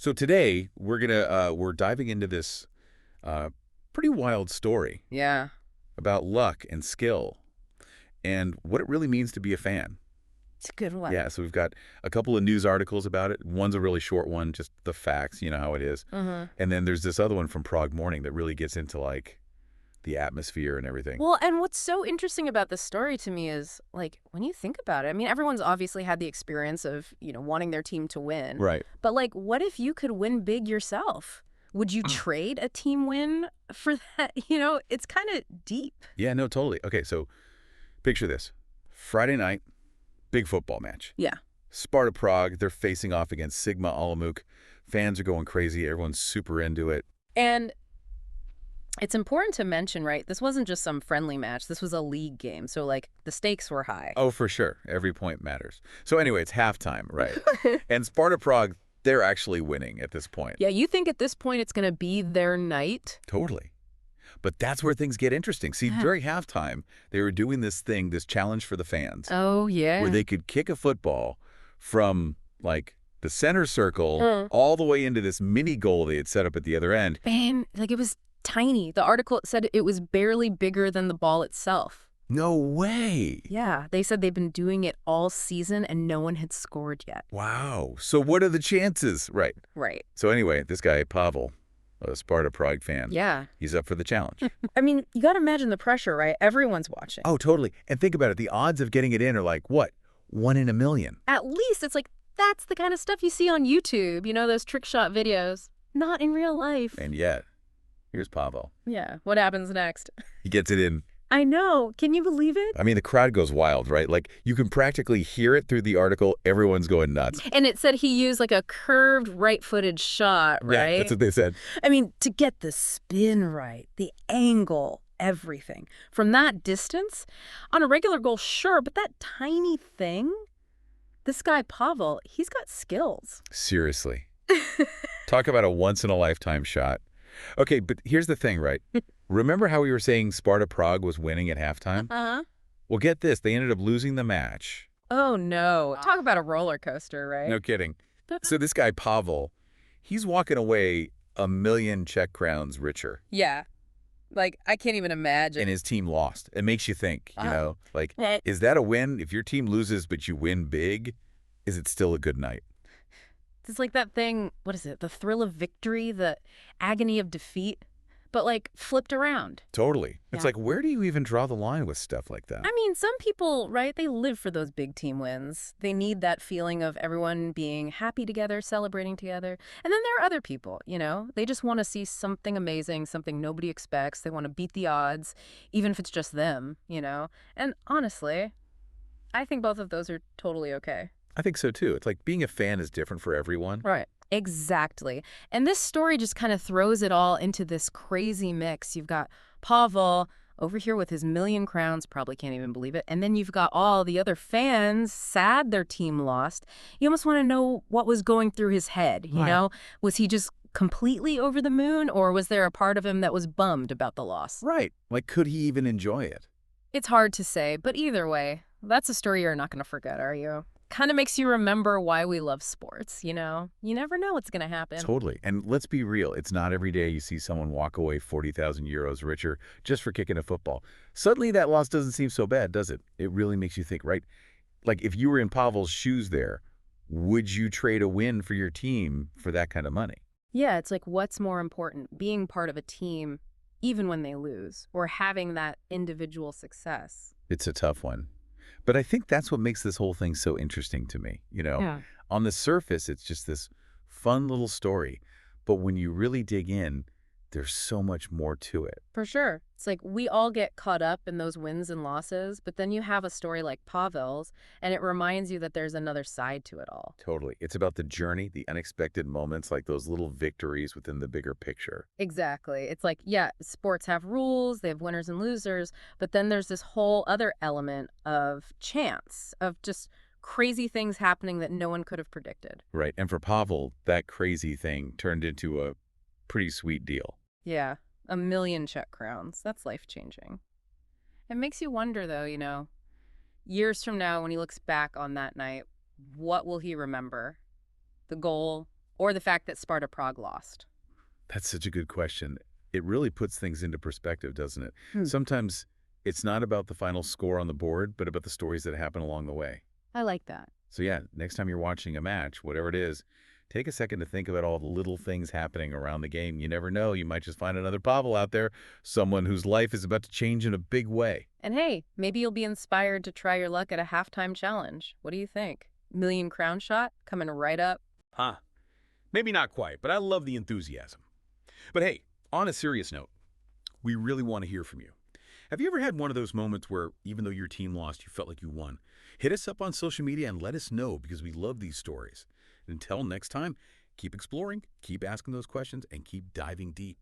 So today we're diving into this uh, pretty wild story Yeah. about luck and skill and what it really means to be a fan. It's a good one. Yeah, so we've got a couple of news articles about it. One's a really short one, just the facts, you know how it is. Hmm. And then there's this other one from Prague Morning that really gets into like the atmosphere and everything. Well, and what's so interesting about this story to me is, like, when you think about it, I mean, everyone's obviously had the experience of, wanting their team to win. Right. But, like, what if you could win big yourself? Would you trade a team win for that? It's kind of deep. Yeah, no, totally. Okay, so picture this. Friday night, big football match. Yeah. Sparta Prague, they're facing off against Sigma Olomouc. Fans are going crazy. Everyone's super into it. And it's important to mention, right? This wasn't just some friendly match. This was a league game. So, like, the stakes were high. Oh, for sure. Every point matters. So anyway, it's halftime, right? And Sparta Prague, they're actually winning at this point. Yeah, you think at this point it's going to be their night? Totally. But that's where things get interesting. See, during halftime, they were doing this thing, this challenge for the fans, Oh, yeah. where they could kick a football from, like, the center circle all the way into this mini goal they had set up at the other end. Man, like, it was tiny. The article said it was barely bigger than the ball itself. No way. Yeah, they said they've been doing it all season and no one had scored yet. Wow. So what are the chances? Right. Right. So anyway, this guy, Pavel, a Sparta Prague fan, Yeah. he's up for the challenge. I mean, you got to imagine the pressure, right? Everyone's watching. Oh, totally. And think about it. The odds of getting it in are like, what? 1 in a million. At least it's like, that's the kind of stuff you see on YouTube, those trick shot videos. Not in real life. And yet, here's Pavel. Yeah. What happens next? He gets it in. I know. Can you believe it? I mean, the crowd goes wild, right? Like, you can practically hear it through the article. Everyone's going nuts. And it said he used like a curved right-footed shot, right? Yeah, that's what they said. I mean, to get the spin right, the angle, everything. From that distance, on a regular goal, sure, but that tiny thing, this guy Pavel, he's got skills. Seriously. Talk about a once-in-a-lifetime shot. Okay, but here's the thing, right? Remember how we were saying Sparta Prague was winning at halftime? Uh-huh. Well, get this. They ended up losing the match. Oh, no. Talk about a roller coaster, right? No kidding. So this guy, Pavel, he's walking away 1,000,000 Czech crowns richer. Yeah. Like, I can't even imagine. And his team lost. It makes you think, like, Eh. is that a win? If your team loses but you win big, is it still a good night? It's like that thing, what is it? The thrill of victory, the agony of defeat, but like flipped around. Totally. It's Yeah. like, where do you even draw the line with stuff like that? I mean, some people, right, they live for those big team wins. They need that feeling of everyone being happy together, celebrating together. And then there are other people, they just want to see something amazing, something nobody expects. They want to beat the odds, even if it's just them, And honestly, I think both of those are totally okay. I think so, too. It's like being a fan is different for everyone. Right. Exactly. And this story just kind of throws it all into this crazy mix. You've got Pavel over here with his 1,000,000 crowns, probably can't even believe it. And then you've got all the other fans, sad their team lost. You almost want to know what was going through his head, you know? Was he just completely over the moon, or was there a part of him that was bummed about the loss? Right. Like, could he even enjoy it? It's hard to say, but either way, that's a story you're not going to forget, are you? Kind of makes you remember why we love sports, You never know what's going to happen. Totally. And let's be real. It's not every day you see someone walk away 40,000 euros richer just for kicking a football. Suddenly that loss doesn't seem so bad, does it? It really makes you think, right? Like, if you were in Pavel's shoes there, would you trade a win for your team for that kind of money? Yeah, it's like, what's more important, being part of a team even when they lose, or having that individual success? It's a tough one. But I think that's what makes this whole thing so interesting to me. Yeah. On the surface, it's just this fun little story. But when you really dig in, there's so much more to it. For sure. It's like we all get caught up in those wins and losses, but then you have a story like Pavel's, and it reminds you that there's another side to it all. Totally. It's about the journey, the unexpected moments, like those little victories within the bigger picture. Exactly. It's like, yeah, sports have rules, they have winners and losers, but then there's this whole other element of chance, of just crazy things happening that no one could have predicted. Right. And for Pavel, that crazy thing turned into a pretty sweet deal. Yeah, 1,000,000 Czech crowns. That's life-changing. It makes you wonder, though, years from now when he looks back on that night, what will he remember? The goal Or the fact that Sparta Prague lost? That's such a good question. It really puts things into perspective, doesn't it? Hmm. Sometimes it's not about the final score on the board, but about the stories that happen along the way. I like that. So yeah, next time you're watching a match, whatever it is, take a second to think about all the little things happening around the game. You never know, you might just find another Pavel out there, someone whose life is about to change in a big way. And hey, maybe you'll be inspired to try your luck at a halftime challenge. What do you think? Million crown shot coming right up? Huh. Maybe not quite, but I love the enthusiasm. But hey, on a serious note, we really want to hear from you. Have you ever had one of those moments where, even though your team lost, you felt like you won? Hit us up on social media and let us know, because we love these stories. Until next time, keep exploring, keep asking those questions, and keep diving deep.